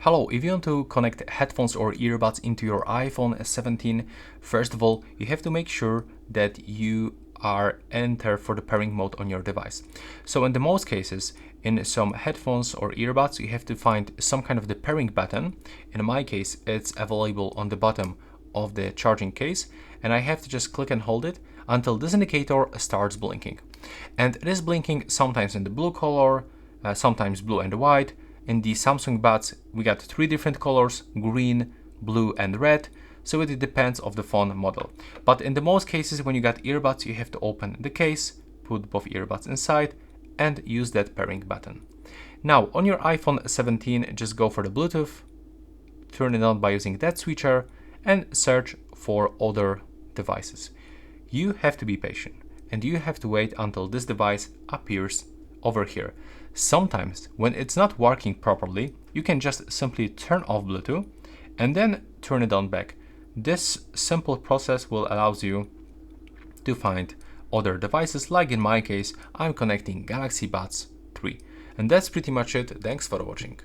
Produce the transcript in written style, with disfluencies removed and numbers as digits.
Hello, if you want to connect headphones or earbuds into your iPhone 17, first of all, you have to make sure that you are enter for the pairing mode on your device. So in the most cases, in some headphones or earbuds, you have to find some kind of the pairing button. In my case, it's available on the bottom of the charging case, and I have to just click and hold it until this indicator starts blinking. And it is blinking sometimes in the blue color, sometimes blue and white. In the Samsung buds, we got three different colors: green, blue, and red. So it depends of the phone model. But in the most cases, when you got earbuds, you have to open the case, put both earbuds inside, and use that pairing button. Now, on your iPhone 17, just go for the Bluetooth, turn it on by using that switcher, and search for other devices. You have to be patient, and you have to wait until this device appears over here. Sometimes when it's not working properly, you can just simply turn off Bluetooth and then turn it on back. This simple process will allow you to find other devices, like in my case, I'm connecting Galaxy Buds 3. And that's pretty much it. Thanks for watching.